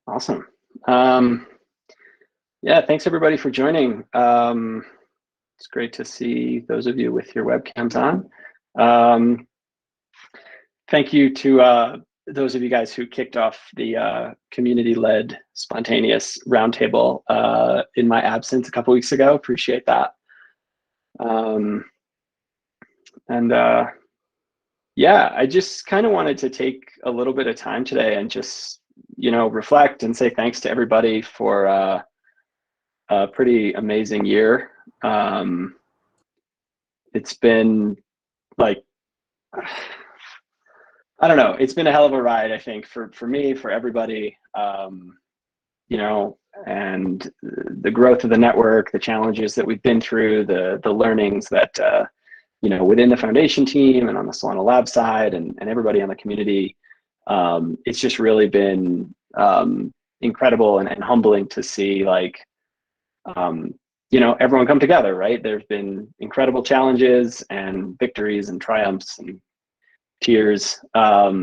Awesome. Yeah, thanks everybody for joining. It's great to see those of you with your webcams on. Thank you to those of you guys who kicked off the community-led spontaneous roundtable in my absence a couple weeks ago. Appreciate that. Yeah, I just kind of wanted to take a little bit of time today and just, reflect and say thanks to everybody for a pretty amazing year. It's been like, I don't know, it's been a hell of a ride, I think, for me, for everybody, and the growth of the network, the challenges that we've been through, the learnings that, within the foundation team and on the Solana Lab side and everybody on the community. It's just really been incredible and humbling to see, everyone come together, right? There's been incredible challenges and victories and triumphs and tears. Yeah,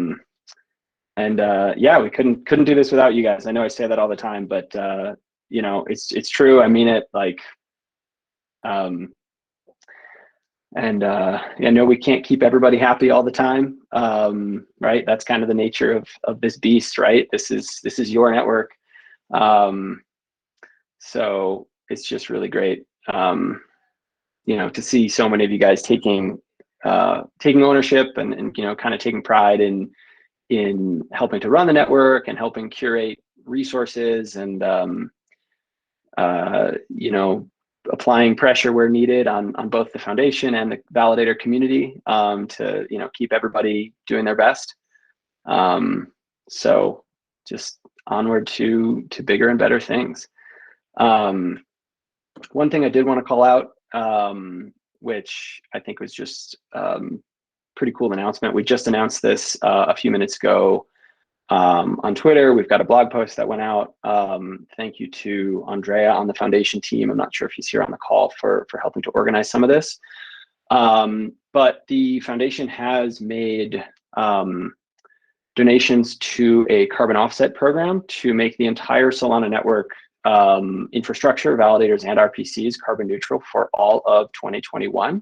we couldn't do this without you guys. I know I say that all the time, but it's true. I mean it. I know we can't keep everybody happy all the time, right? That's kind of the nature of this beast, right? This is your network. So it's just really great, to see so many of you guys taking ownership and kind of taking pride in helping to run the network and helping curate resources and applying pressure where needed on both the foundation and the validator community to keep everybody doing their best. So just onward to bigger and better things. One thing I did want to call out, which I think was just pretty cool announcement. We just announced this a few minutes ago on Twitter. We've got a blog post that went out. Thank you to Andrea on the foundation team. I'm not sure if he's here on the call for helping to organize some of this. But the foundation has made donations to a carbon offset program to make the entire Solana network infrastructure, validators, and RPCs carbon neutral for all of 2021.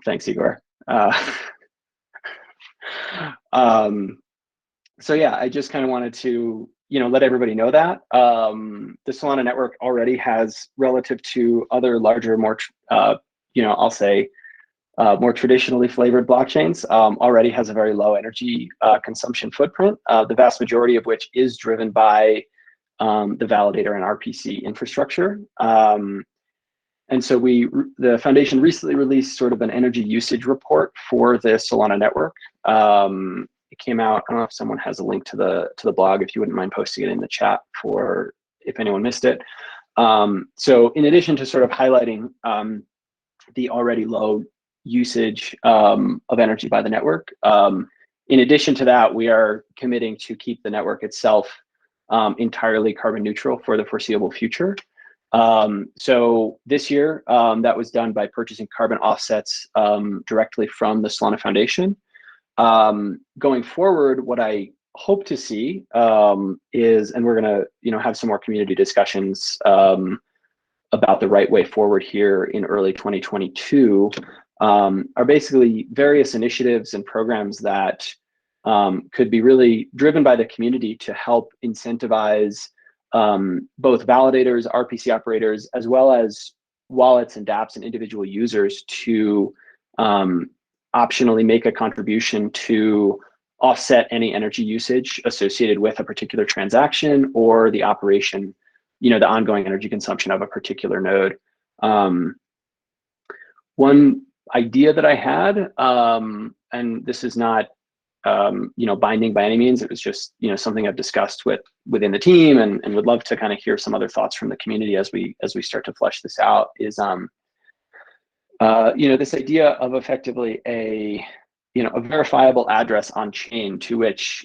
Thanks, Igor. So yeah, I just kind of wanted to, let everybody know that the Solana network already has, relative to other larger, more, I'll say, more traditionally flavored blockchains, already has a very low energy consumption footprint, the vast majority of which is driven by the validator and RPC infrastructure. And so the foundation recently released sort of an energy usage report for the Solana network. It came out. I don't know if someone has a link to the blog, if you wouldn't mind posting it in the chat for if anyone missed it. So in addition to sort of highlighting the already low usage of energy by the network, in addition to that, we are committing to keep the network itself entirely carbon neutral for the foreseeable future. So this year, that was done by purchasing carbon offsets directly from the Solana Foundation. Going forward, what I hope to see is, and we're going to have some more community discussions about the right way forward here in early 2022, are basically various initiatives and programs that could be really driven by the community to help incentivize both validators, RPC operators, as well as wallets and dApps and individual users to optionally make a contribution to offset any energy usage associated with a particular transaction or the operation, the ongoing energy consumption of a particular node. One idea that I had, and this is not binding by any means, it was just something I've discussed within the team and would love to kind of hear some other thoughts from the community as we start to flesh this out, is this idea of effectively a verifiable address on chain to which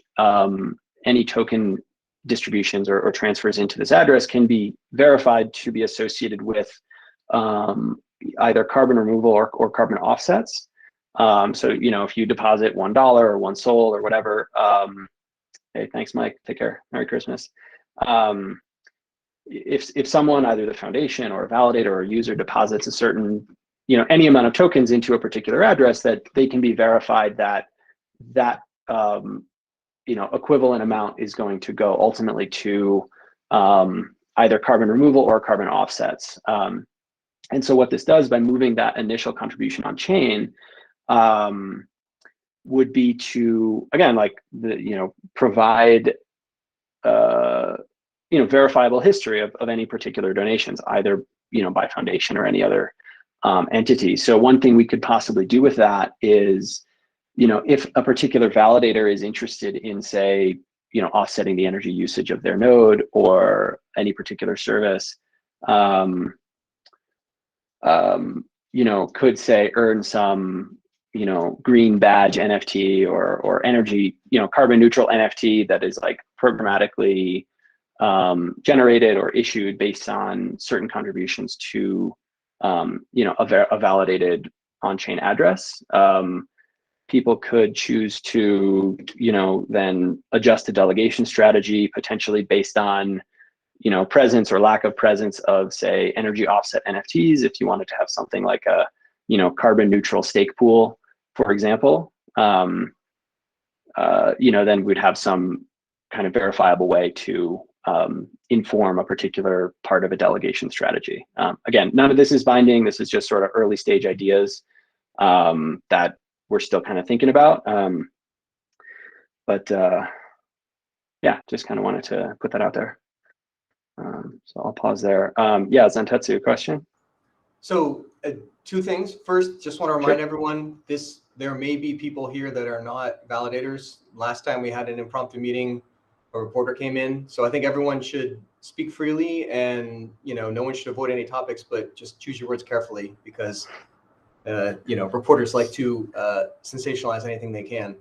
any token distributions or transfers into this address can be verified to be associated with either carbon removal or carbon offsets. So, if you deposit $1 or one sol or whatever, hey, thanks, Mike. Take care. Merry Christmas. If someone, either the foundation or a validator or a user, deposits a certain, any amount of tokens into a particular address, that they can be verified that equivalent amount is going to go ultimately to either carbon removal or carbon offsets. And so what this does by moving that initial contribution on chain would be to, again, provide verifiable history of any particular donations, either by foundation or any other entity. So one thing we could possibly do with that is, if a particular validator is interested in, say, offsetting the energy usage of their node or any particular service, could say earn some, green badge NFT or energy, carbon neutral NFT that is like programmatically generated or issued based on certain contributions to, a validated on-chain address. People could choose to, then adjust the delegation strategy potentially based on, presence or lack of presence of, say, energy offset NFTs. If you wanted to have something like a, carbon neutral stake pool, for example, then we'd have some kind of verifiable way to inform a particular part of a delegation strategy. Again, none of this is binding. This is just sort of early stage ideas that we're still kind of thinking about. Yeah, just kind of wanted to put that out there. So I'll pause there. Yeah, Zantetsu, question? So two things. First, just want to remind everyone, there may be people here that are not validators. Last time we had an impromptu meeting, a reporter came in. So I think everyone should speak freely, and no one should avoid any topics, but just choose your words carefully, because reporters like to sensationalize anything they can.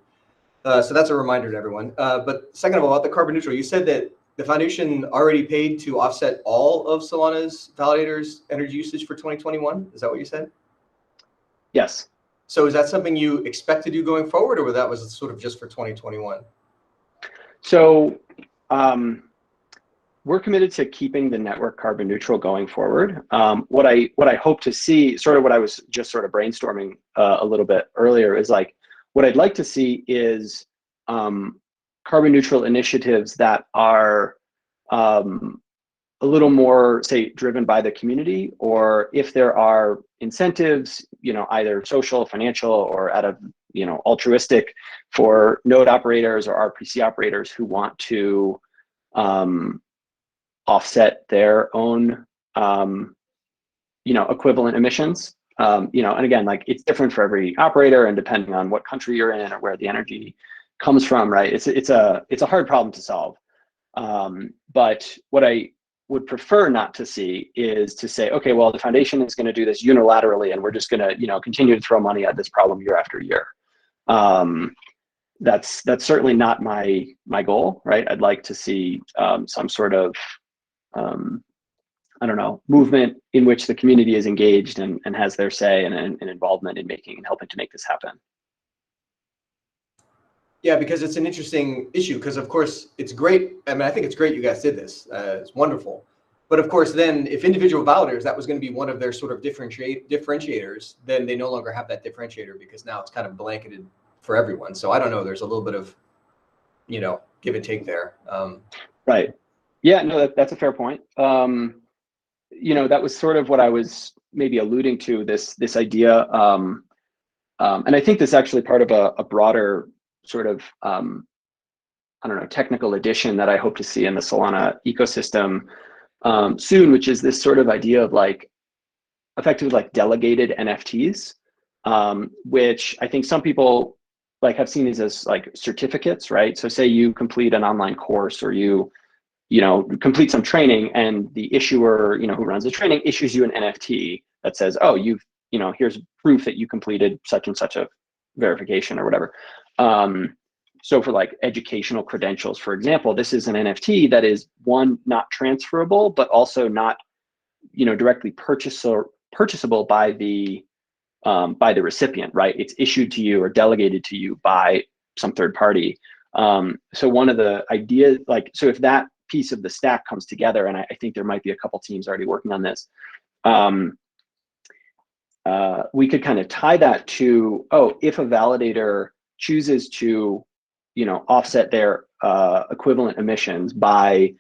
So that's a reminder to everyone. But second of all, about the carbon neutral, you said that the foundation already paid to offset all of Solana's validators' energy usage for 2021. Is that what you said? Yes. So is that something you expect to do going forward, or that was sort of just for 2021? So we're committed to keeping the network carbon neutral going forward. What I hope to see, sort of what I was just sort of brainstorming a little bit earlier, is like, what I'd like to see is carbon neutral initiatives that are a little more, say, driven by the community, or if there are incentives, either social, financial, or out of, altruistic, for node operators or RPC operators who want to offset their own, equivalent emissions. And again, like, it's different for every operator, and depending on what country you're in or where the energy comes from, right? It's a hard problem to solve. But what I would prefer not to see is to say, okay, well, the foundation is going to do this unilaterally, and we're just going to, continue to throw money at this problem year after year. That's certainly not my goal, right? I'd like to see some sort of movement in which the community is engaged and has their say and involvement in making and helping to make this happen. Yeah, because it's an interesting issue, because of course it's great. I mean, I think it's great you guys did this. It's wonderful. But of course, then if individual validators, that was going to be one of their sort of differentiators, then they no longer have that differentiator, because now it's kind of blanketed for everyone. So I don't know, there's a little bit of, give and take there. Right. Yeah, no, that's a fair point. That was sort of what I was maybe alluding to, this idea. And I think this is actually part of a broader sort of, technical addition that I hope to see in the Solana ecosystem soon, which is this sort of idea of effectively delegated NFTs, which I think some people have seen these as certificates, right? So say you complete an online course, or you complete some training, and the issuer, who runs the training, issues you an NFT that says, oh, here's proof that you completed such and such a verification or whatever. So for educational credentials, for example, this is an NFT that is, one, not transferable, but also not, directly purchasable by the by the recipient, right? It's issued to you or delegated to you by some third party. So one of the ideas, like, so if that piece of the stack comes together, and I think there might be a couple teams already working on this, we could kind of tie that to, oh, if a validator chooses to, offset their equivalent emissions by,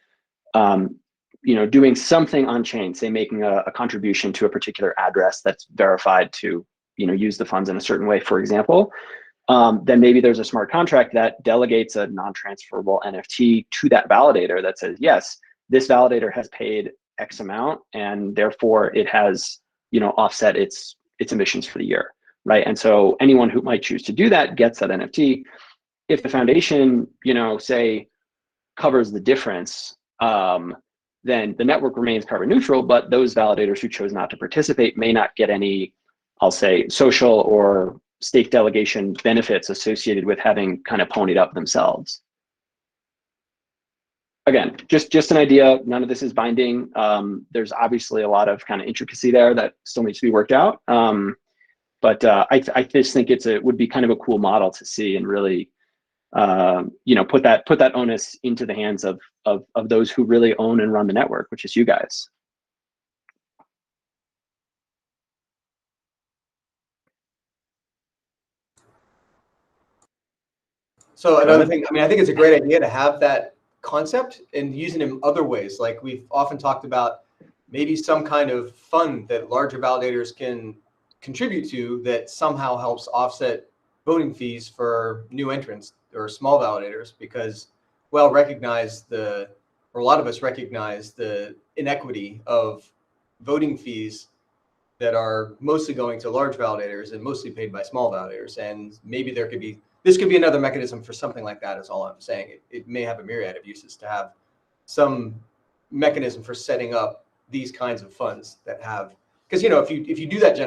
doing something on chain, say making a contribution to a particular address that's verified to, use the funds in a certain way, for example, then maybe there's a smart contract that delegates a non-transferable NFT to that validator that says, yes, this validator has paid X amount, and therefore it has, offset its emissions for the year, right? And so anyone who might choose to do that gets that NFT. If the foundation, say, covers the difference, then the network remains carbon neutral, but those validators who chose not to participate may not get any, I'll say, social or stake delegation benefits associated with having kind of ponied up themselves. Again, just an idea. None of this is binding. There's obviously a lot of kind of intricacy there that still needs to be worked out. But I just think it would be kind of a cool model to see and really, put that onus into the hands of those who really own and run the network, which is you guys. So another thing, I think it's a great idea to have that concept and use it in other ways. Like we've often talked about maybe some kind of fund that larger validators can contribute to that somehow helps offset voting fees for new entrants or small validators, because a lot of us recognize the inequity of voting fees that are mostly going to large validators and mostly paid by small validators. And maybe this could be another mechanism for something like that, is all I'm saying. It may have a myriad of uses to have some mechanism for setting up these kinds of funds that have, because if you do that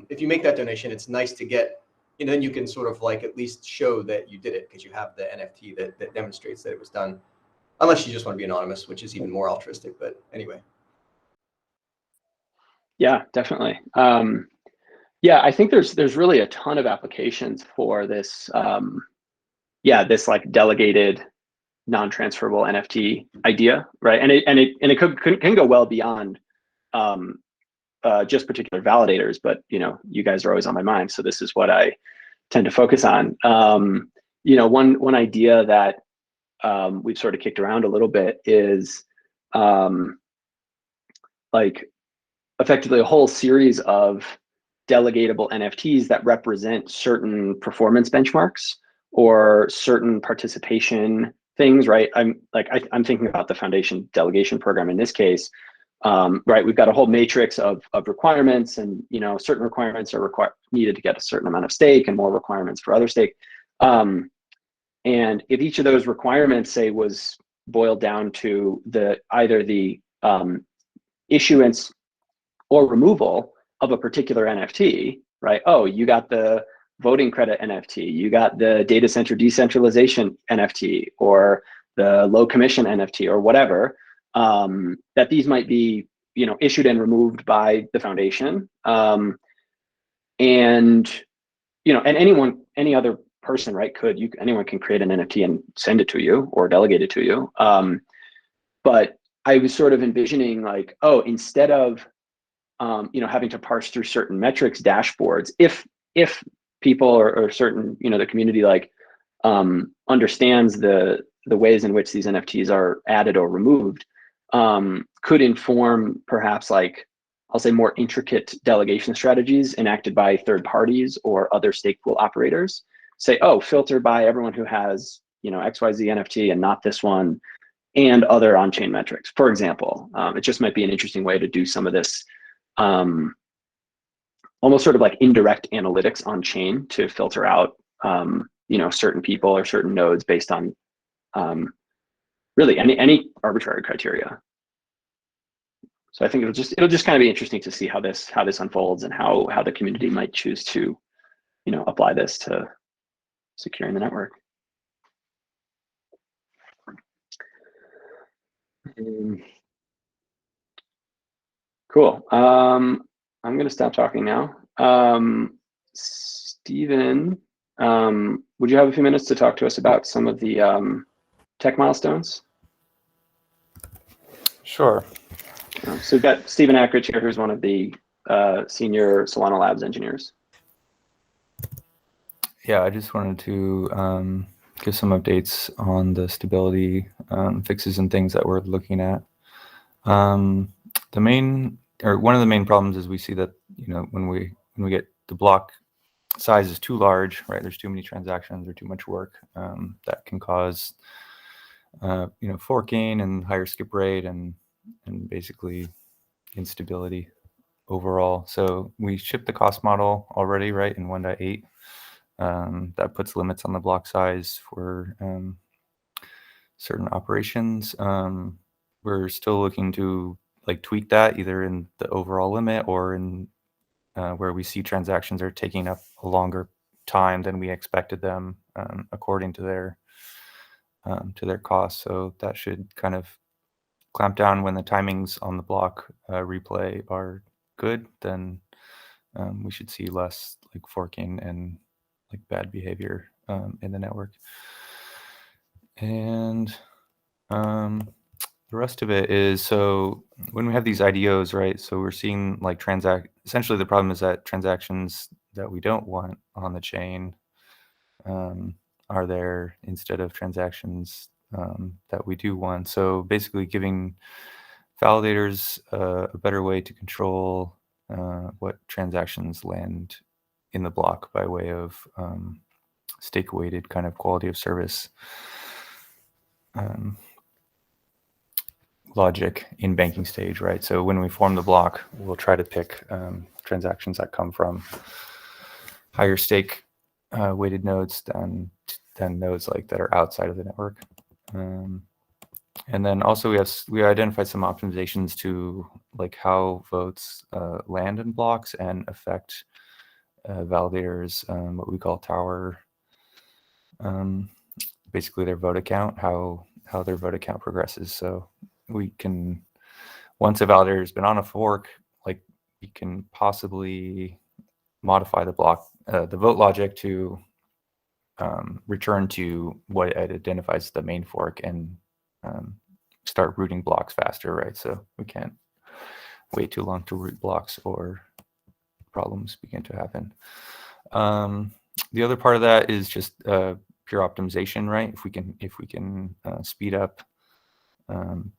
if you make that donation, it's nice to get, then you can sort of like at least show that you did it because you have the NFT that demonstrates that it was done, unless you just want to be anonymous, which is even more altruistic. But anyway. Yeah, definitely. Yeah, I think there's really a ton of applications for this. This like delegated non-transferable NFT idea, right? And it can go well beyond just particular validators, but you guys are always on my mind, so this is what I tend to focus on. One idea that we've sort of kicked around a little bit is like effectively a whole series of delegatable NFTs that represent certain performance benchmarks or certain participation things, right? I'm thinking about the foundation delegation program in this case, right? We've got a whole matrix of requirements, and certain requirements are needed to get a certain amount of stake, and more requirements for other stake. And if each of those requirements, say, was boiled down to either the issuance or removal of a particular NFT, right? Oh, you got the voting credit NFT, you got the data center decentralization NFT, or the low commission NFT, or whatever, that these might be, issued and removed by the foundation. And, and any other person, right, anyone can create an NFT and send it to you or delegate it to you. But I was sort of envisioning like, oh, instead of having to parse through certain metrics dashboards, if people or certain, the community understands the ways in which these NFTs are added or removed, could inform perhaps I'll say more intricate delegation strategies enacted by third parties or other stake pool operators. Say, oh, filter by everyone who has, XYZ NFT and not this one, and other on-chain metrics, for example. It just might be an interesting way to do some of this almost sort of like indirect analytics on chain to filter out, certain people or certain nodes based on really any arbitrary criteria. So I think it'll just kind of be interesting to see how this unfolds and how the community might choose to, apply this to securing the network. Cool. I'm going to stop talking now Stephen, would you have a few minutes to talk to us about some of the tech milestones? Sure. So we've got Stephen Ackridge here, who's one of the senior Solana Labs engineers. Yeah, I just wanted to give some updates on the stability fixes and things that we're looking at. One of the main problems is we see that when we get the block size is too large, right? There's too many transactions or too much work that can cause forking and higher skip rate and basically instability overall. So we shipped the cost model already, right, in 1.8. That puts limits on the block size for certain operations. We're still looking to tweak that either in the overall limit or in where we see transactions are taking up a longer time than we expected them according to their costs. So that should kind of clamp down when the timings on the block replay are good. Then we should see less forking and bad behavior in the network. And the rest of it is, so when we have these IDOs, right? So we're seeing essentially the problem is that transactions that we don't want on the chain are there instead of transactions that we do want. So basically giving validators a better way to control what transactions land in the block by way of stake weighted kind of quality of service logic in banking stage, right? So when we form the block, we'll try to pick transactions that come from higher stake weighted nodes than nodes that are outside of the network. And then also we identified some optimizations to how votes land in blocks and affect validators, what we call tower, basically their vote account, how their vote account progresses. So we can, once a validator has been on a fork, we can possibly modify the block, the vote logic to return to what it identifies as the main fork and start rooting blocks faster, right? So we can't wait too long to root blocks or problems begin to happen. The other part of that is just pure optimization, right? If we can speed up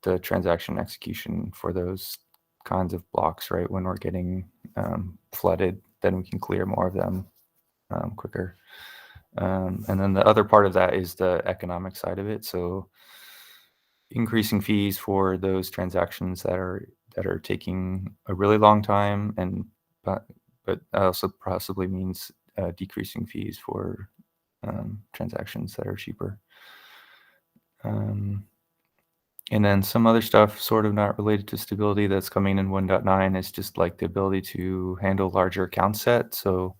the transaction execution for those kinds of blocks, right? When we're getting flooded, then we can clear more of them quicker. And then the other part of that is the economic side of it. So increasing fees for those transactions that are taking a really long time, and but also possibly means decreasing fees for transactions that are cheaper. And then some other stuff sort of not related to stability that's coming in 1.9 is just the ability to handle larger account set. So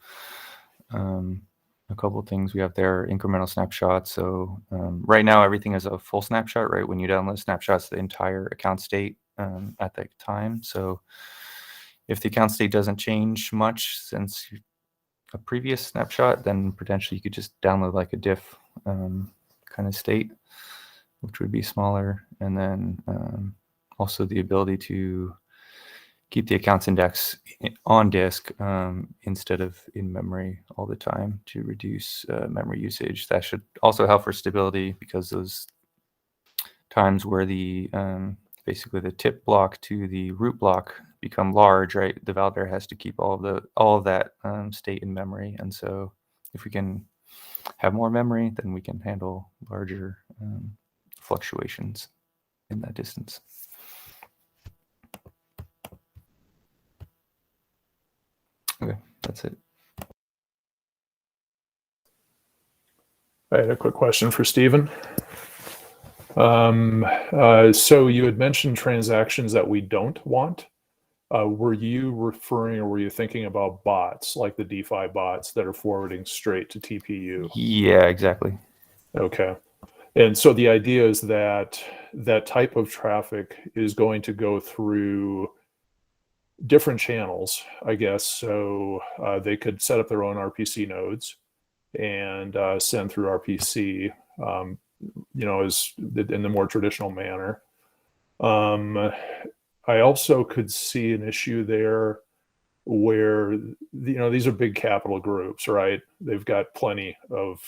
a couple of things we have there, incremental snapshots. So right now everything is a full snapshot, right? When you download snapshots, the entire account state at that time. So if the account state doesn't change much since a previous snapshot, then potentially you could just download a diff kind of state, which would be smaller. And then also the ability to keep the accounts index on disk instead of in memory all the time to reduce memory usage. That should also help for stability, because those times where the basically the tip block to the root block become large, right? The validator has to keep all of that state in memory. And so if we can have more memory, then we can handle larger fluctuations in that distance. Okay, that's it. I had a quick question for Stephen. So you had mentioned transactions that we don't want. Were you referring, or were you thinking about bots, like the DeFi bots that are forwarding straight to TPU? Yeah, exactly. Okay. And so the idea is that that type of traffic is going to go through different channels, I guess. So they could set up their own RPC nodes and send through RPC, as in the more traditional manner. I also could see an issue there where these are big capital groups, right? They've got plenty of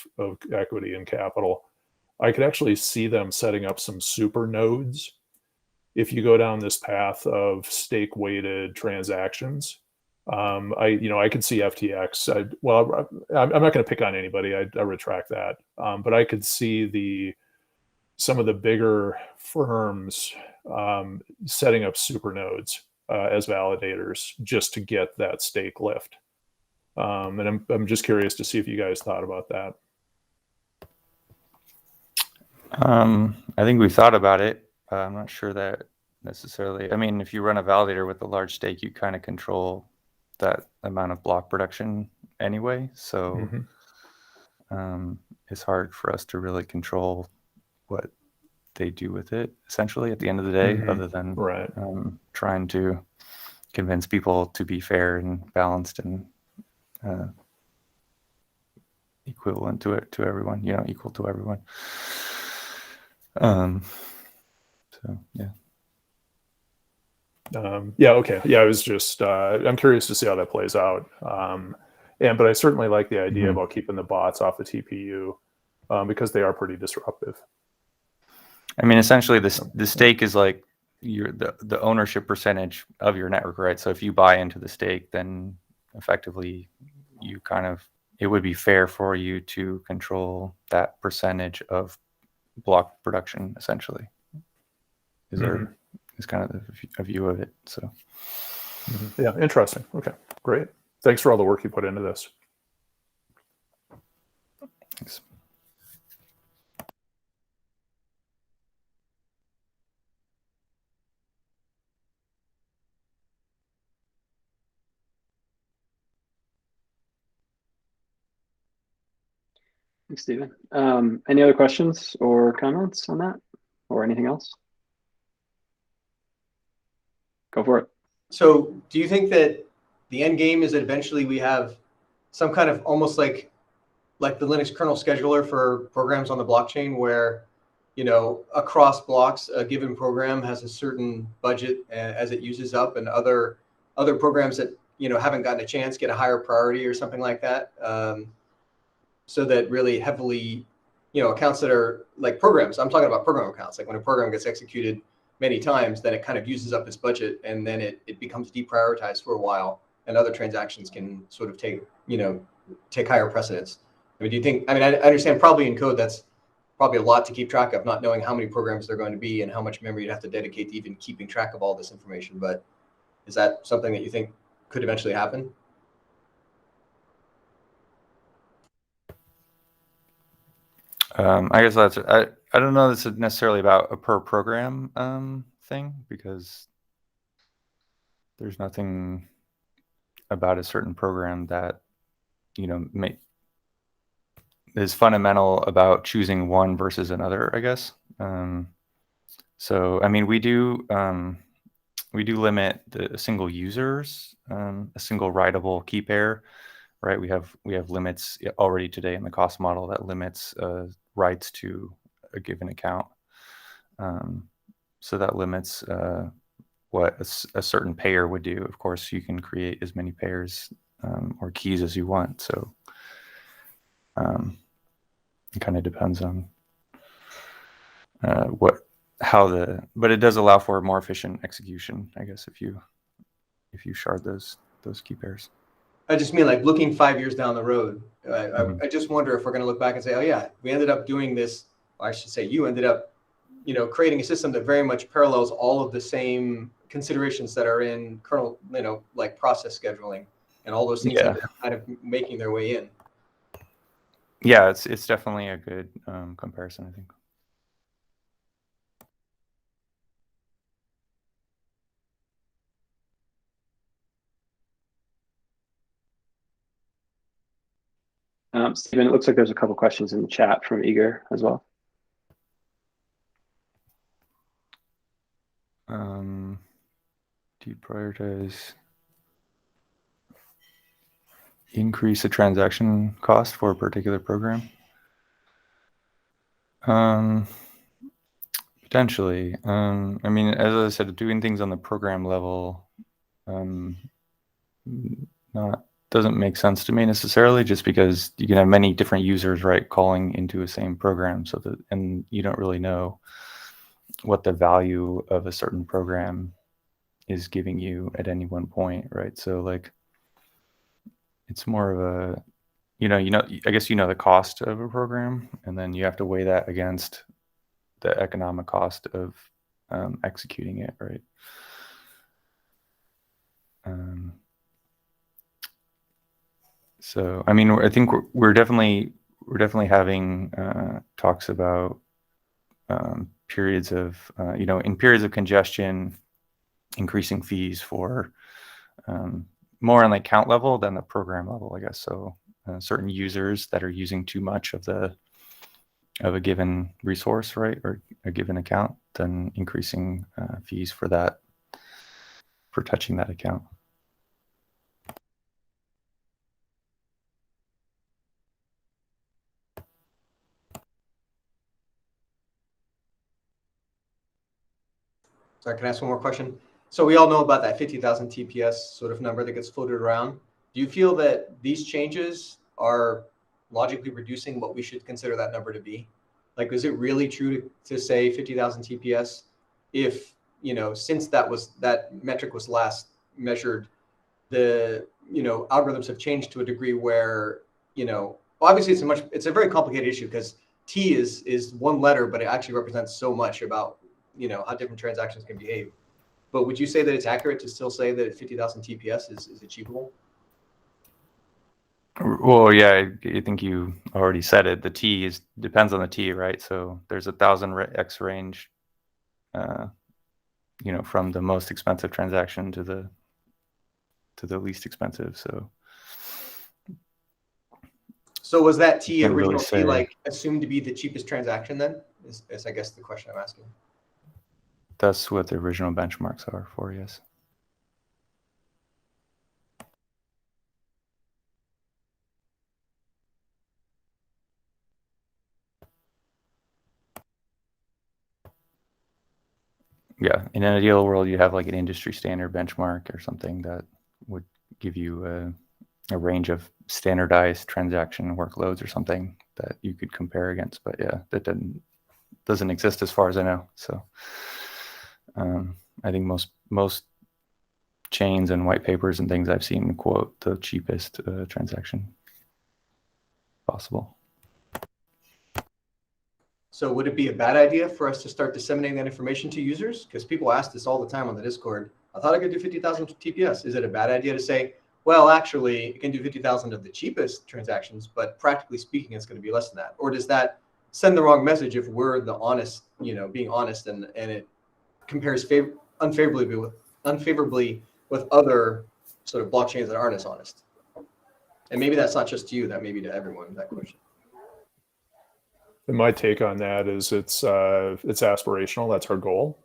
equity and capital. I could actually see them setting up some super nodes if you go down this path of stake weighted transactions. I could see FTX. I'm not going to pick on anybody. I retract that. But I could see some of the bigger firms setting up super nodes as validators just to get that stake lift. And I'm just curious to see if you guys thought about that. I think we thought about it. I'm not sure that necessarily. I mean, if you run a validator with a large stake, you kind of control that amount of block production anyway. So it's hard for us to really control what they do with it, essentially, at the end of the day, other than trying to convince people to be fair and balanced and equivalent to everyone, equal to everyone. So yeah. Okay. Yeah, I was just I'm curious to see how that plays out. But I certainly like the idea about keeping the bots off the TPU because they are pretty disruptive. I mean, essentially, the stake is like the ownership percentage of your network, right? So if you buy into the stake, then effectively it would be fair for you to control that percentage of block production, essentially. Is kind of a view of it. So yeah, interesting. Okay, great. Thanks for all the work you put into this. Thanks. Thanks, Stephen. Any other questions or comments on that or anything else? Go for it. So do you think that the end game is that eventually we have some kind of almost like the Linux kernel scheduler for programs on the blockchain where, across blocks, a given program has a certain budget as it uses up, and other programs that, haven't gotten a chance get a higher priority or something like that? So that really heavily, accounts that are like programs. I'm talking about program accounts. Like when a program gets executed many times, then it kind of uses up its budget, and then it becomes deprioritized for a while, and other transactions can sort of take higher precedence. I mean, do you think? I mean, I understand probably in code that's probably a lot to keep track of, not knowing how many programs there are going to be and how much memory you'd have to dedicate to even keeping track of all this information. But is that something that you think could eventually happen? I guess I don't know this is necessarily about a per program thing, because there's nothing about a certain program that is fundamental about choosing one versus another, I guess. So I mean, we do limit the single users, a single writable key pair, right? We have limits already today in the cost model that limits writes to a given account. So that limits what a certain payer would do. Of course, you can create as many pairs or keys as you want. So it kind of depends on but it does allow for more efficient execution, I guess, if you shard those key pairs. I just mean like looking 5 years down the road. I just wonder if we're going to look back and say, oh yeah, we ended up doing this. Or I should say, you ended up, creating a system that very much parallels all of the same considerations that are in kernel, like process scheduling and all those things that are kind of making their way in. Yeah, it's definitely a good comparison, I think. Stephen, it looks like there's a couple questions in the chat from Igor as well. Do you prioritize increase the transaction cost for a particular program? Potentially. I mean, as I said, doing things on the program level doesn't make sense to me necessarily, just because you can have many different users, right, calling into a same program, so that, and you don't really know what the value of a certain program is giving you at any one point, right? So like, it's more of a, I guess the cost of a program, and then you have to weigh that against the economic cost of executing it, right? So I mean, I think we're definitely having talks about periods of in periods of congestion, increasing fees for more on the account level than the program level, I guess. So certain users that are using too much of a given resource, right, or a given account, then increasing fees for that, for touching that account. Sorry, can I ask one more question? So we all know about that 50,000 TPS sort of number that gets floated around. Do you feel that these changes are logically reducing what we should consider that number to be? Like, is it really true to say 50,000 TPS if, since that metric was last measured, the, algorithms have changed to a degree where, obviously it's a very complicated issue, because T is one letter, but it actually represents so much about, how different transactions can behave. But would you say that it's accurate to still say that 50,000 TPS is achievable? Well, yeah, I think you already said it. The T depends on the T, right? So there's 1,000x range, from the most expensive transaction to the least expensive. So was that T, original really T, like assumed to be the cheapest transaction then? Is I guess the question I'm asking. That's what the original benchmarks are for, yes. Yeah, in an ideal world, you have like an industry standard benchmark or something that would give you a range of standardized transaction workloads or something that you could compare against. But yeah, that doesn't exist as far as I know. So I think most chains and white papers and things I've seen quote the cheapest transaction possible. So would it be a bad idea for us to start disseminating that information to users? Because people ask this all the time on the Discord. I thought I could do 50,000 TPS. Is it a bad idea to say, well, actually, it can do 50,000 of the cheapest transactions, but practically speaking, it's going to be less than that? Or does that send the wrong message if we're the honest, being honest, and it compares unfavorably with other sort of blockchains that aren't as honest? And maybe that's not just to you, that may be to everyone, that question. And my take on that is it's aspirational. That's our goal.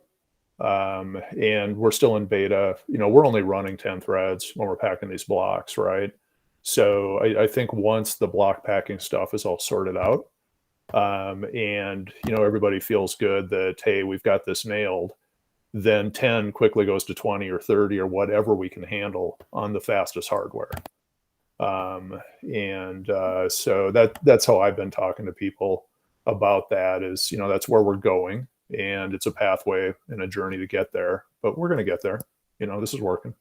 And we're still in beta. We're only running 10 threads when we're packing these blocks, right? So I think once the block packing stuff is all sorted out, and everybody feels good that, hey, we've got this nailed, then 10 quickly goes to 20 or 30 or whatever we can handle on the fastest hardware. So that's how I've been talking to people about that, is that's where we're going, and it's a pathway and a journey to get there, but we're going to get there. This is working.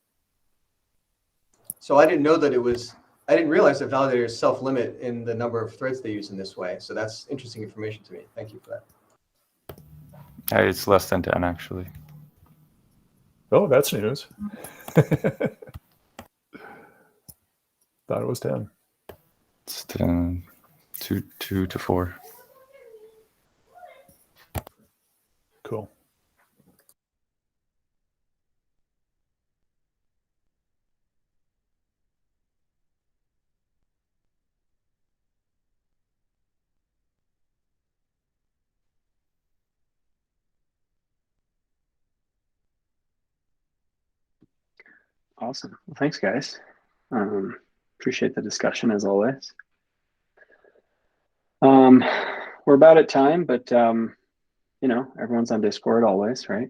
So I didn't realize that validators self-limit in the number of threads they use in this way. So that's interesting information to me. Thank you for that. It's less than 10 actually. Oh, that's news. Thought it was 10. It's 10, 2 to 4. Cool. Awesome. Well, thanks, guys. Appreciate the discussion as always. We're about at time, but you know, everyone's on Discord always, right?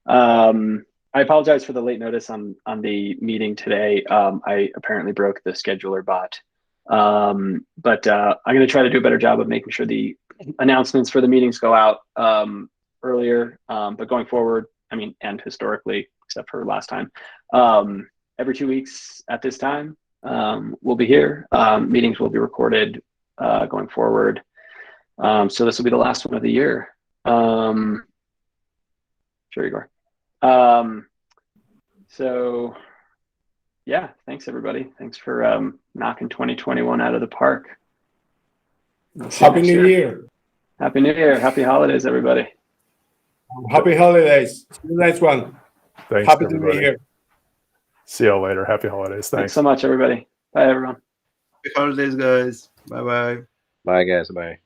I apologize for the late notice on the meeting today. I apparently broke the scheduler bot. But I'm going to try to do a better job of making sure the announcements for the meetings go out earlier. But going forward, I mean, and historically, except for last time, every 2 weeks at this time, we'll be here. Meetings will be recorded going forward. So this will be the last one of the year. Sure, Igor. So yeah, thanks everybody. Thanks for knocking 2021 out of the park. Happy New Year. Happy New Year. Happy holidays, everybody. Happy holidays. See you next one. Thanks, Happy to everybody. be here. See y'all later. Happy holidays. Thanks so much, everybody. Bye, everyone. Happy holidays, guys. Bye-bye. Bye, guys. Bye.